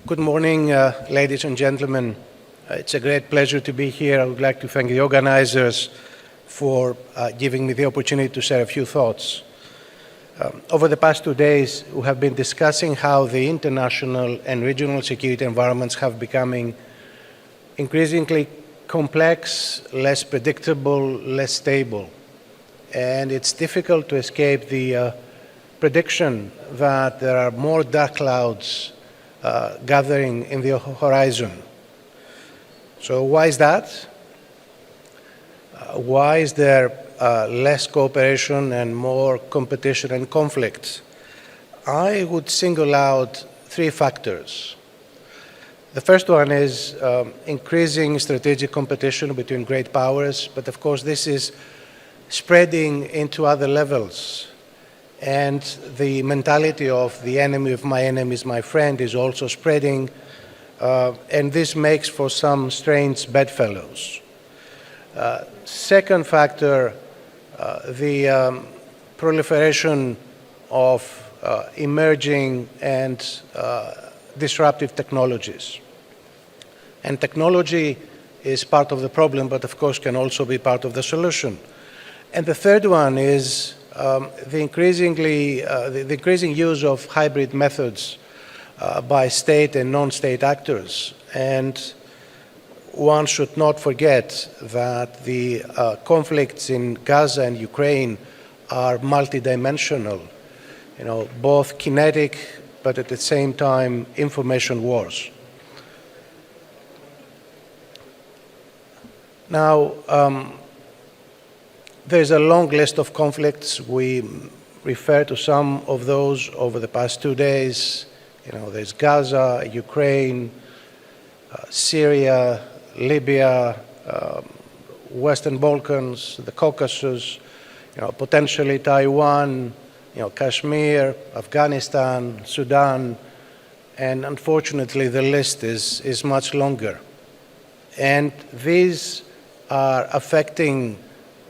Good morning, ladies and gentlemen. It's a great pleasure to be here. I would like to thank the organizers for giving me the opportunity to share a few thoughts. Over the past 2 days, we have been discussing how the international and regional security environments have becoming increasingly complex, less predictable, less stable. And it's difficult to escape the prediction that there are more dark clouds gathering in the horizon. So why is that? Why is there less cooperation and more competition and conflict? I would single out 3 factors. The first one is increasing strategic competition between great powers, but of course this is spreading into other levels. And the mentality of the enemy of my enemy is my friend is also spreading, and this makes for some strange bedfellows. Second factor, the proliferation of emerging and disruptive technologies. And technology is part of the problem, but of course can also be part of the solution. And the third one is the increasing use of hybrid methods by state and non-state actors. And one should not forget that the conflicts in Gaza and Ukraine are multidimensional, both kinetic, but at the same time, information wars. Now, there's a long list of conflicts. We refer to some of those over the past 2 days. There's Gaza, Ukraine, Syria, Libya, Western Balkans, the Caucasus, potentially Taiwan, Kashmir, Afghanistan, Sudan, and unfortunately the list is much longer. And these are affecting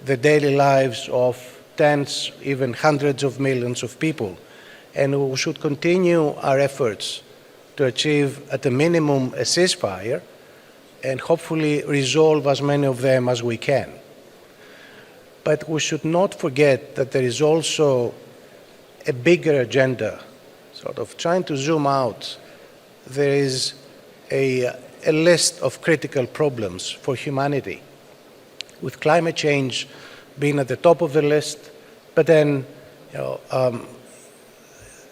the daily lives of tens, even hundreds of millions of people. And we should continue our efforts to achieve, at a minimum, a ceasefire and hopefully resolve as many of them as we can. But we should not forget that there is also a bigger agenda, sort of trying to zoom out. There is a list of critical problems for humanity, with climate change being at the top of the list, but then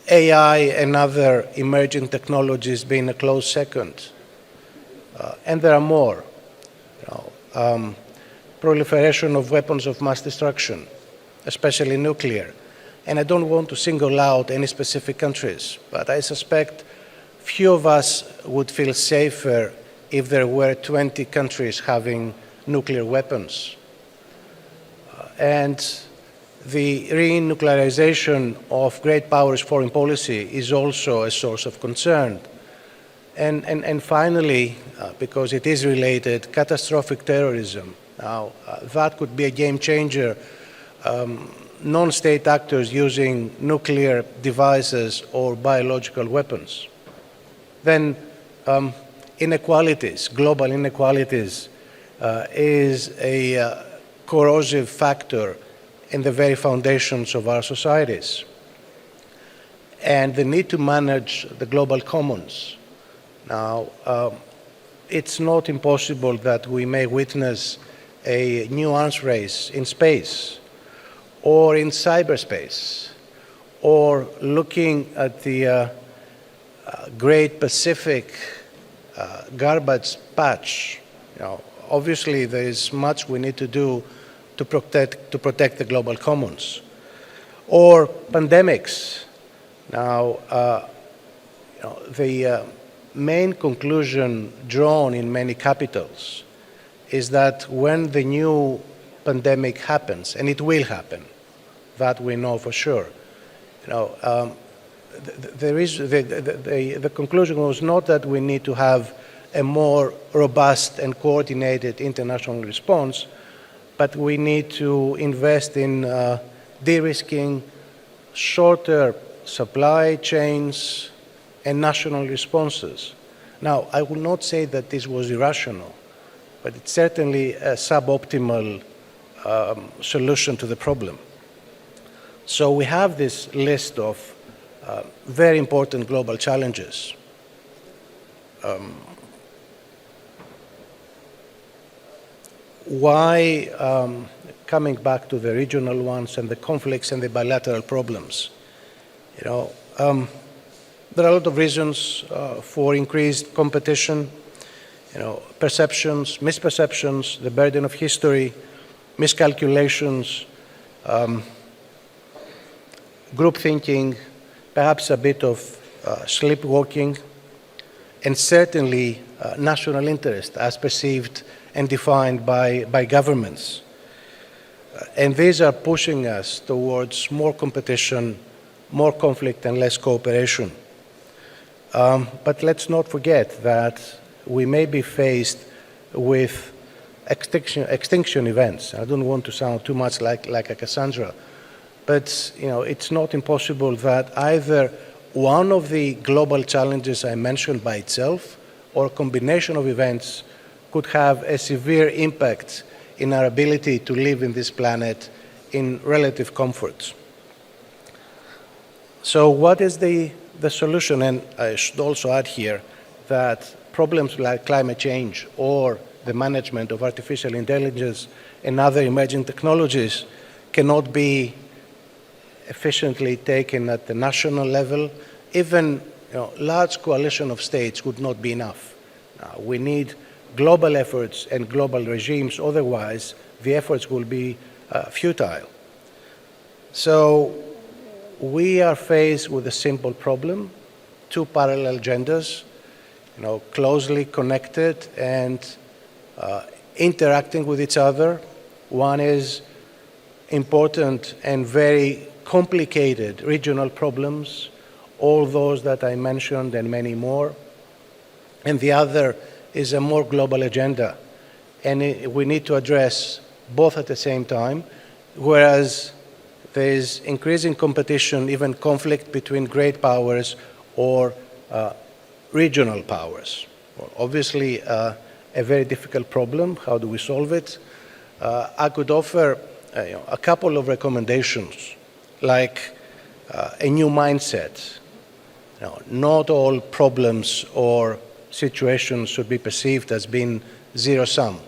AI and other emerging technologies being a close second. And there are more. Proliferation of weapons of mass destruction, especially nuclear. And I don't want to single out any specific countries, but I suspect few of us would feel safer if there were 20 countries having nuclear weapons. And the re-nuclearization of great powers' foreign policy is also a source of concern. And finally, because it is related, catastrophic terrorism. Now, that could be a game changer. Non-state actors using nuclear devices or biological weapons. Then inequalities, global inequalities, is a corrosive factor in the very foundations of our societies. And the need to manage the global commons. Now, it's not impossible that we may witness a new arms race in space or in cyberspace, or looking at the Great Pacific garbage patch. Obviously, there is much we need to do to protect the global commons. Or pandemics. Now, the main conclusion drawn in many capitals is that when the new pandemic happens, and it will happen, that we know for sure, the conclusion was not that we need to have a more robust and coordinated international response, but we need to invest in de-risking shorter supply chains and national responses. Now, I will not say that this was irrational, but it's certainly a suboptimal solution to the problem. So we have this list of very important global challenges. Why, coming back to the regional ones and the conflicts and the bilateral problems, there are a lot of reasons for increased competition, perceptions, misperceptions, the burden of history, miscalculations, group thinking, perhaps a bit of sleepwalking, and certainly national interest as perceived and defined by governments. And these are pushing us towards more competition, more conflict, and less cooperation. But let's not forget that we may be faced with extinction events. I don't want to sound too much like a Cassandra, but it's not impossible that either one of the global challenges I mentioned by itself or a combination of events could have a severe impact in our ability to live in this planet in relative comfort. So what is the solution? And I should also add here that problems like climate change or the management of artificial intelligence and other emerging technologies cannot be efficiently taken at the national level. Even large coalition of states would not be enough. We need global efforts and global regimes, otherwise the efforts will be futile. So we are faced with a simple problem, two parallel agendas, closely connected and interacting with each other. One is important and very complicated regional problems, all those that I mentioned and many more. And the other is a more global agenda. And we need to address both at the same time, whereas there is increasing competition, even conflict between great powers or regional powers. Well, obviously, a very difficult problem. How do we solve it? I could offer a couple of recommendations, like a new mindset. Not all problems or situations should be perceived as being zero-sum.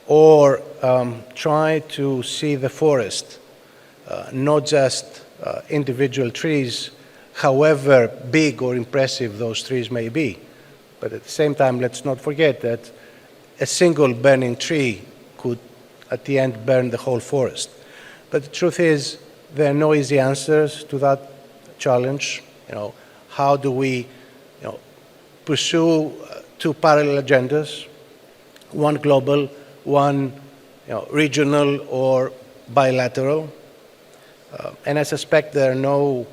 Or try to see the forest, not just individual trees, however big or impressive those trees may be. But at the same time, let's not forget that a single burning tree could, at the end, burn the whole forest. But the truth is, there are no easy answers to that challenge. How do we pursue two parallel agendas, one global, one regional or bilateral? And I suspect there are no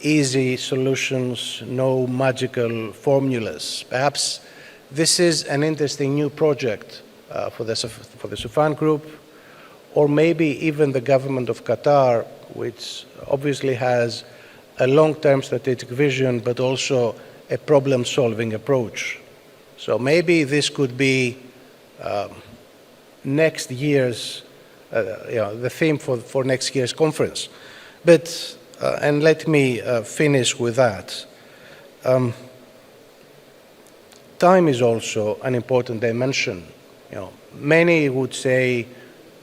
easy solutions, no magical formulas. Perhaps this is an interesting new project for the Soufan Group, or maybe even the government of Qatar, which obviously has a long-term strategic vision, but also a problem-solving approach. So maybe this could be next year's, the theme for next year's conference. But, and let me finish with that. Time is also an important dimension. Many would say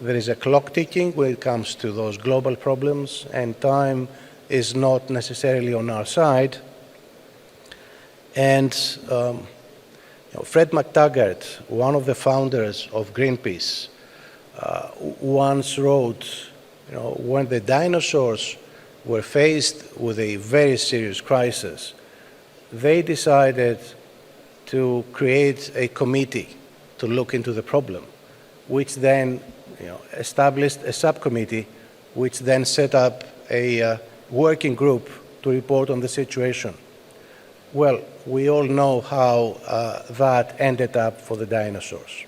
there is a clock ticking when it comes to those global problems, and time is not necessarily on our side. And Fred McTaggart, one of the founders of Greenpeace, once wrote, when the dinosaurs were faced with a very serious crisis, they decided to create a committee to look into the problem, which then established a subcommittee, which then set up a working group to report on the situation. Well, we all know how that ended up for the dinosaurs.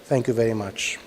Thank you very much.